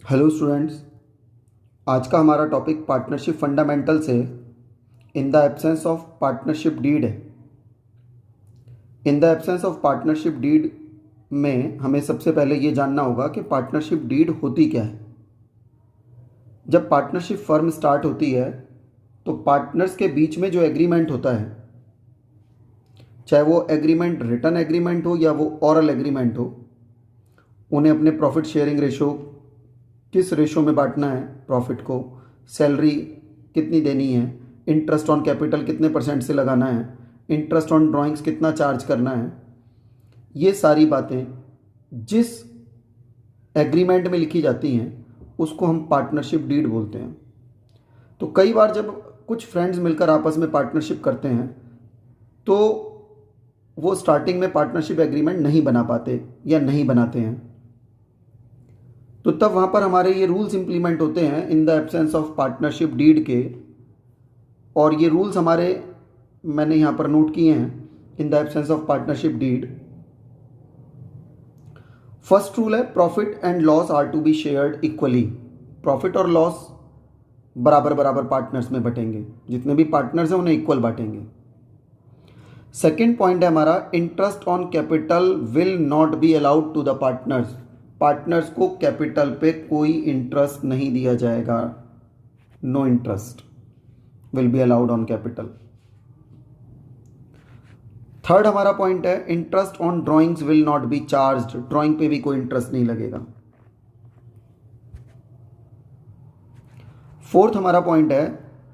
Hello students. आज का हमारा टॉपिक पार्टनरशिप फंडामेंटल्स है। In the absence of partnership deed है। In the absence of partnership deed में हमें सबसे पहले ये जानना होगा कि पार्टनरशिप डीड होती क्या है। जब पार्टनरशिप फर्म स्टार्ट होती है तो पार्टनर्स के बीच में जो एग्रीमेंट होता है, चाहे वो एग्रीमेंट रिटन एग्रीमेंट हो या वो ऑरल एग्रीमेंट हो, उन्हें अपने प्रॉफिट शेयरिंग रेशो किस रेशो में बांटना है, प्रॉफिट को, सैलरी कितनी देनी है, इंटरेस्ट ऑन कैपिटल कितने परसेंट से लगाना है, इंटरेस्ट ऑन ड्राइंग्स कितना चार्ज करना है, ये सारी बातें जिस एग्रीमेंट में लिखी जाती हैं उसको हम पार्टनरशिप डीड बोलते हैं। तो कई बार जब कुछ फ्रेंड्स मिलकर आपस में पार्टनरशिप करते हैं तो वो स्टार्टिंग में पार्टनरशिप एग्रीमेंट नहीं बना पाते या नहीं बनाते हैं, तो तब वहाँ पर हमारे ये रूल्स इंप्लीमेंट होते हैं in the absence of partnership deed के। और ये रूल्स हमारे मैंने यहाँ पर नोट किए हैं in the absence of partnership deed. First rule है profit and loss are to be shared equally. Profit और लॉस बराबर बराबर पार्टनर्स में बटेंगे, जितने भी पार्टनर्स हैं उन्हें इक्वल बांटेंगे। सेकेंड पॉइंट है हमारा interest on capital will not be allowed to the partners. Partners को कैपिटल पे कोई इंटरेस्ट नहीं दिया जाएगा। No interest will be allowed on capital. Third हमारा पॉइंट है interest on drawings will not be charged. Drawing पे भी कोई इंटरेस्ट नहीं लगेगा। फोर्थ हमारा पॉइंट है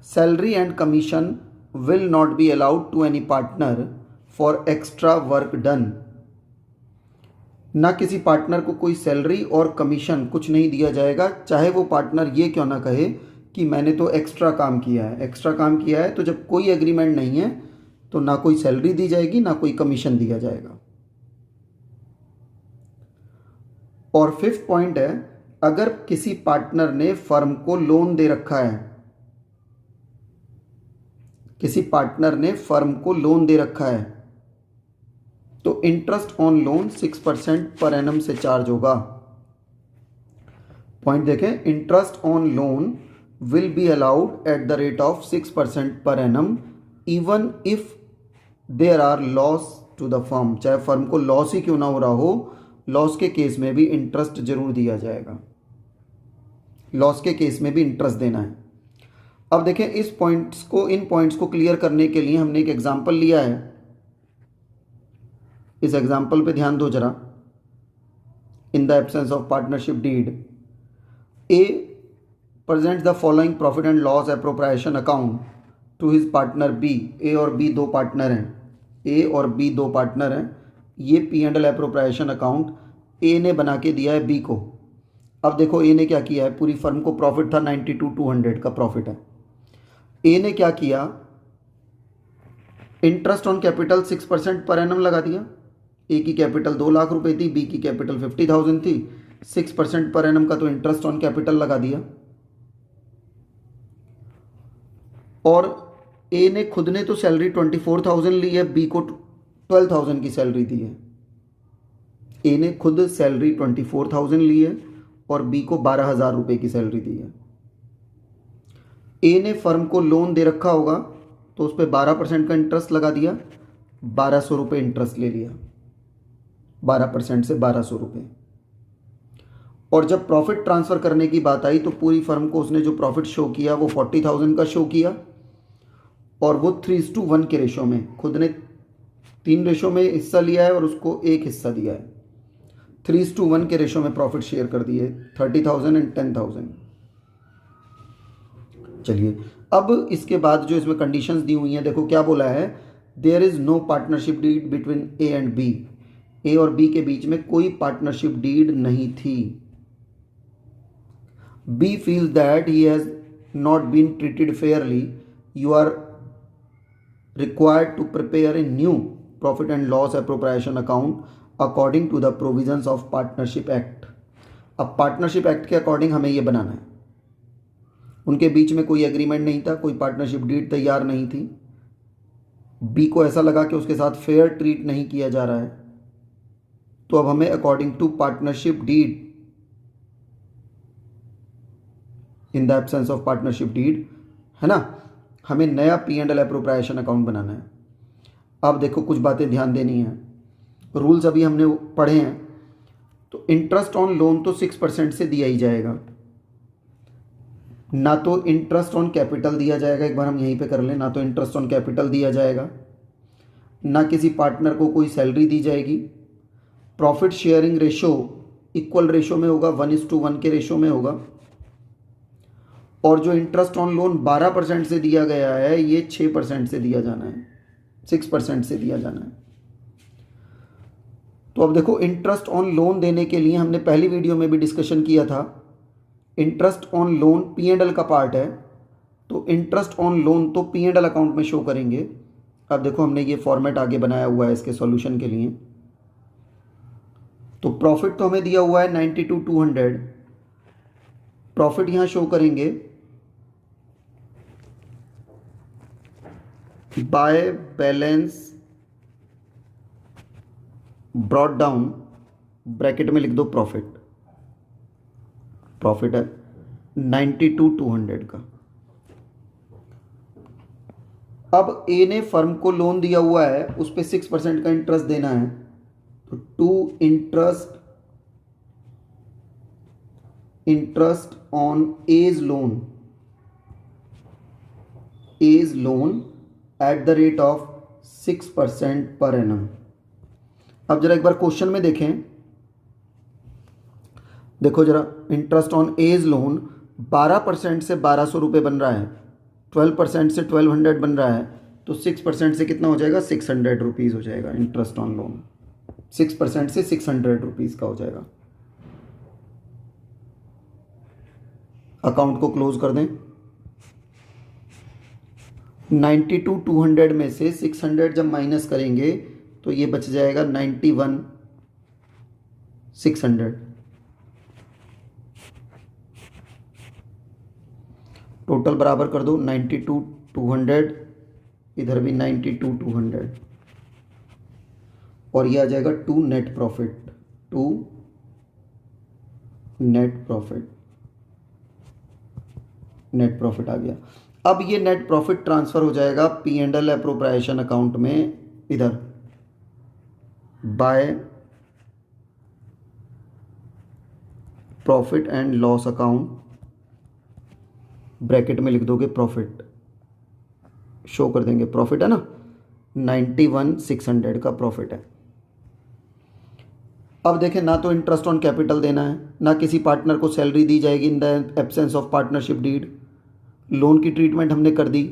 salary and commission will not be allowed to any partner for extra work done. ना किसी पार्टनर को कोई सैलरी और कमीशन कुछ नहीं दिया जाएगा, चाहे वो पार्टनर ये क्यों ना कहे कि मैंने तो एक्स्ट्रा काम किया है। एक्स्ट्रा काम किया है तो जब कोई एग्रीमेंट नहीं है तो ना कोई सैलरी दी जाएगी ना कोई कमीशन दिया जाएगा। और फिफ्थ पॉइंट है अगर किसी पार्टनर ने फर्म को लोन दे रखा है, किसी पार्टनर ने फर्म को लोन दे रखा है तो interest on loan 6% per annum से चार्ज होगा। पॉइंट देखें, interest on loan will be allowed at the rate of 6% per annum even if there are loss to the firm. चाहे फर्म को लॉस ही क्यों ना हो रहा हो, लॉस के केस में भी इंटरेस्ट जरूर दिया जाएगा। लॉस के केस में भी इंटरेस्ट देना है। अब देखें इन पॉइंट्स को क्लियर करने के लिए हमने एक एग्जांपल लिया है। इस एग्जाम्पल पे ध्यान दो जरा। In the absence of partnership deed, A presents the following profit and loss appropriation account to his partner B. A और बी दो पार्टनर हैं। ए और बी दो पार्टनर हैं। ये P and L appropriation account A ने बना के दिया है बी को। अब देखो ए ने क्या किया है, पूरी फर्म को प्रॉफिट था 92,200 का प्रॉफिट है। ए ने क्या किया, interest on capital 6% per annum लगा दिया। ए की कैपिटल 2 लाख रुपए थी, बी की कैपिटल 50,000 थी। 6% पर एनम का तो इंटरेस्ट ऑन कैपिटल लगा दिया। और ए ने खुद ने तो सैलरी 24,000 ली है, बी को 12,000 की सैलरी दी है। ए ने खुद सैलरी 24,000 ली है और बी को 12,000 रुपए की सैलरी दी है। ए ने फर्म को लोन दे रखा होगा तो उस पर 12% का इंटरेस्ट लगा दिया, 1,200 रुपये इंटरेस्ट ले लिया। 12% से 1,200 रुपये। और जब प्रॉफिट ट्रांसफ़र करने की बात आई तो पूरी फर्म को उसने जो प्रॉफिट शो किया वो 40,000 का शो किया और वो 3:1 के रेशो में, खुद ने 3 रेशो में हिस्सा लिया है और उसको 1 हिस्सा दिया है। 3:1 के रेशो में प्रॉफिट शेयर कर दिए, 30,000 एंड 10,000। चलिए, अब इसके बाद जो इसमें कंडीशंस दी हुई हैं, देखो क्या बोला है, there is no partnership deed between A and B. A और बी के बीच में कोई पार्टनरशिप डीड नहीं थी। B feels that he has not been treated fairly. You are required to prepare a new profit and loss appropriation account according to the provisions of partnership act. अब partnership act के according हमें ये बनाना है। उनके बीच में कोई agreement नहीं था, कोई पार्टनरशिप डीड तैयार नहीं थी। बी को ऐसा लगा कि उसके साथ फेयर ट्रीट नहीं किया जा रहा है, तो अब हमें according to partnership deed in the absence of partnership deed, है ना, हमें नया P&L एप्रोप्रिएशन अकाउंट बनाना है। अब देखो कुछ बातें ध्यान देनी है, रूल्स अभी हमने पढ़े हैं। तो इंटरेस्ट ऑन लोन तो 6% से दिया ही जाएगा, ना तो इंटरेस्ट ऑन कैपिटल दिया जाएगा, एक बार हम यहीं पे कर लें, ना तो इंटरेस्ट ऑन कैपिटल दिया जाएगा, ना किसी पार्टनर को कोई सैलरी दी जाएगी। Profit sharing ratio equal ratio में होगा, 1:1 के रेशो में होगा। और जो इंटरेस्ट ऑन लोन 12% से दिया गया है, ये 6% से दिया जाना है, 6% से दिया जाना है। तो अब देखो, इंटरेस्ट ऑन लोन देने के लिए हमने पहली वीडियो में भी डिस्कशन किया था, इंटरेस्ट ऑन लोन P&L का पार्ट है, तो इंटरेस्ट ऑन लोन तो P&L अकाउंट में शो करेंगे। अब देखो हमने ये फॉर्मेट आगे बनाया हुआ है इसके सॉल्यूशन के लिए। तो प्रॉफिट तो हमें दिया हुआ है 92,200, प्रॉफिट यहां शो करेंगे by balance brought down, bracket में लिख दो प्रॉफिट, प्रॉफिट है 92,200 का। अब ए ने फर्म को लोन दिया हुआ है, उस पर 6% का इंटरेस्ट देना है, तो to interest on as loan at the rate of 6% per annum. अब जरा एक बार क्वेश्चन में देखें, देखो जरा, इंटरेस्ट ऑन एज लोन 12% से 1200 रुपये बन रहा है, 12% से 1200 बन रहा है, तो 6% से कितना हो जाएगा, 600 रुपीज़ हो जाएगा। इंटरेस्ट ऑन लोन 6% से 600 रुपीज़ का हो जाएगा। अकाउंट को क्लोज कर दें। 92,200 में से 600 जब माइनस करेंगे तो ये बच जाएगा 91,600। टोटल बराबर कर दो, 92,200, इधर भी 92,200, और ये आ जाएगा टू नेट प्रॉफिट आ गया। अब ये नेट प्रॉफिट ट्रांसफर हो जाएगा P&L एप्रोप्रिएशन अकाउंट में, इधर by profit and loss account, bracket में लिख दोगे प्रॉफिट, शो कर देंगे प्रॉफिट, है ना, 91,600 का प्रॉफिट है। अब देखें, ना तो इंटरेस्ट ऑन कैपिटल देना है, ना किसी पार्टनर को सैलरी दी जाएगी in the absence of partnership deed, loan की ट्रीटमेंट हमने कर दी,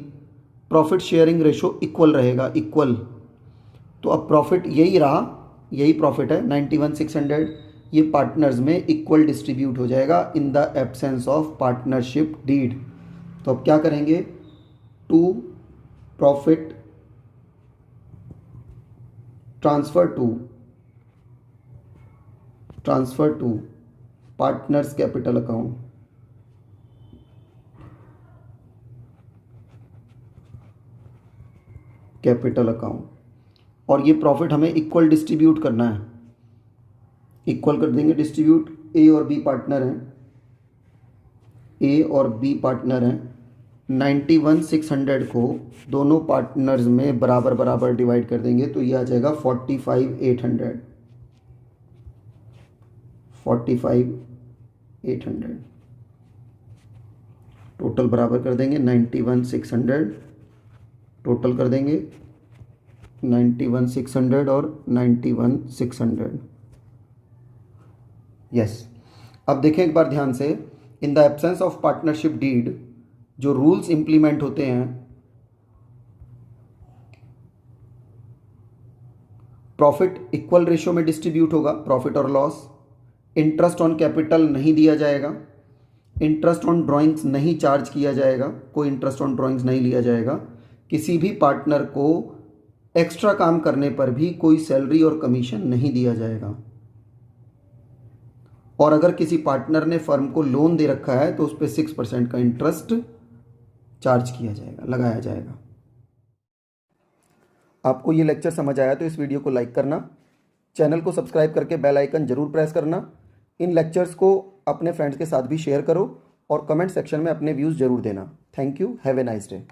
प्रॉफिट शेयरिंग रेशो इक्वल रहेगा, इक्वल। तो अब प्रॉफिट यही रहा, यही प्रॉफिट है 91,600, ये पार्टनर्स में इक्वल डिस्ट्रीब्यूट हो जाएगा in the absence of partnership deed. तो अब क्या करेंगे, to profit transfer to partners capital account, और ये प्रॉफिट हमें इक्वल डिस्ट्रीब्यूट करना है, इक्वल कर देंगे डिस्ट्रीब्यूट। ए और बी पार्टनर हैं, 91,600 को दोनों पार्टनर्स में बराबर बराबर डिवाइड कर देंगे, तो ये आ जाएगा 45,800। टोटल बराबर कर देंगे 91,600, टोटल कर देंगे 91,600 और 91,600। यस। अब देखें एक बार ध्यान से, in the absence of partnership deed जो रूल्स इंप्लीमेंट होते हैं, प्रॉफिट इक्वल रेशियो में डिस्ट्रीब्यूट होगा, प्रॉफिट और लॉस, इंटरेस्ट ऑन कैपिटल नहीं दिया जाएगा, इंटरेस्ट ऑन ड्राइंग्स नहीं चार्ज किया जाएगा, कोई इंटरेस्ट ऑन ड्राइंग्स नहीं लिया जाएगा, किसी भी पार्टनर को एक्स्ट्रा काम करने पर भी कोई सैलरी और कमीशन नहीं दिया जाएगा, और अगर किसी पार्टनर ने फर्म को लोन दे रखा है तो उस पर 6% का इंटरेस्ट चार्ज किया जाएगा, लगाया जाएगा। आपको ये लेक्चर समझ आया तो इस वीडियो को लाइक करना, चैनल को सब्सक्राइब करके बेल आइकन जरूर प्रेस करना, इन लेक्चर्स को अपने फ्रेंड्स के साथ भी शेयर करो, और कमेंट सेक्शन में अपने व्यूज़ ज़रूर देना। Thank you, have a nice day.